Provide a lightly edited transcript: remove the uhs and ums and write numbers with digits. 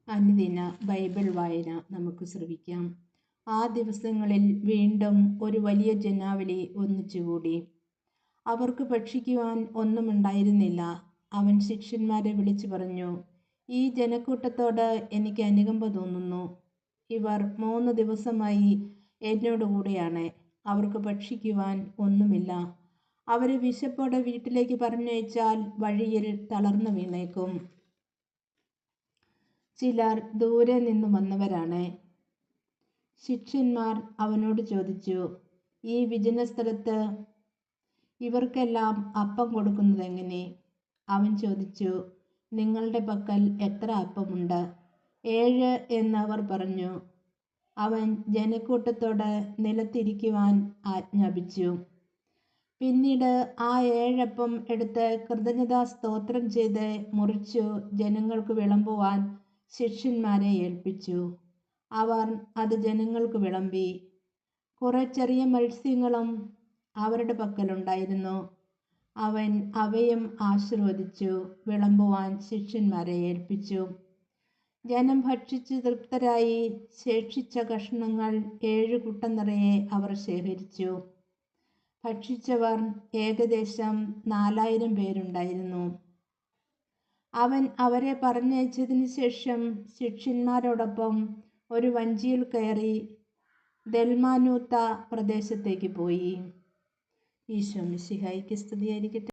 അനുദിന ബൈബിൾ വായന നമുക്ക് ശ്രവിക്കാം. ആ ദിവസങ്ങളിൽ വീണ്ടും ഒരു വലിയ ജനാവലി ഒന്നിച്ചുകൂടി. അവർക്ക് ഭക്ഷിക്കുവാൻ ഒന്നുമുണ്ടായിരുന്നില്ല. അവൻ ശിഷ്യന്മാരെ വിളിച്ചു പറഞ്ഞു, ഈ ജനക്കൂട്ടത്തോട് എനിക്ക് അനുകമ്പ തോന്നുന്നു. ഇവർ 3 ദിവസമായി എന്നോടുകൂടെയാണ്. അവർക്ക് ഭക്ഷിക്കുവാൻ ഒന്നുമില്ല. അവരെ വിശപ്പോടെ വീട്ടിലേക്ക് പറഞ്ഞയച്ചാൽ വഴിയിൽ തളർന്നു വീണേക്കും. ചിലർ ദൂരെ നിന്ന് വന്നവരാണ്. ശിഷ്യന്മാർ അവനോട് ചോദിച്ചു, ഈ വിജന സ്ഥലത്ത് ഇവർക്കെല്ലാം അപ്പം കൊടുക്കുന്നതെങ്ങനെ? അവൻ ചോദിച്ചു, നിങ്ങളുടെ പക്കൽ എത്ര അപ്പമുണ്ട്? 7 എന്ന് അവർ പറഞ്ഞു. അവൻ ജനക്കൂട്ടത്തോട് നിലത്തിരിക്കുവാൻ ആജ്ഞാപിച്ചു. പിന്നീട് ആ 7 അപ്പം എടുത്ത് കൃതജ്ഞതാ സ്തോത്രം ചെയ്ത് മുറിച്ചു ജനങ്ങൾക്ക് വിളമ്പുവാൻ ശിഷ്യന്മാരെ ഏൽപ്പിച്ചു. അവർ അത് ജനങ്ങൾക്ക് വിളമ്പി. കുറെ ചെറിയ മത്സ്യങ്ങളും അവരുടെ പക്കലുണ്ടായിരുന്നു. അവൻ അവയും ആശീർവദിച്ചു വിളമ്പുവാൻ ശിഷ്യന്മാരെ ഏൽപ്പിച്ചു. ജനം ഭക്ഷിച്ച് തൃപ്തരായി. ശേഷിച്ച കഷ്ണങ്ങൾ 7 കുട്ട നിറയെ അവർ ശേഖരിച്ചു. ഭക്ഷിച്ചവർ ഏകദേശം 4000 പേരുണ്ടായിരുന്നു. അവൻ അവരെ പറഞ്ഞയച്ചതിന് ശേഷം ശിഷ്യന്മാരോടൊപ്പം ഒരു വഞ്ചിയിൽ കയറി ദൽമാനൂത്ത പ്രദേശത്തേക്ക് പോയി. ഈശോ മിശിഹായ്ക്ക് സ്തുതിയായിരിക്കട്ടെ.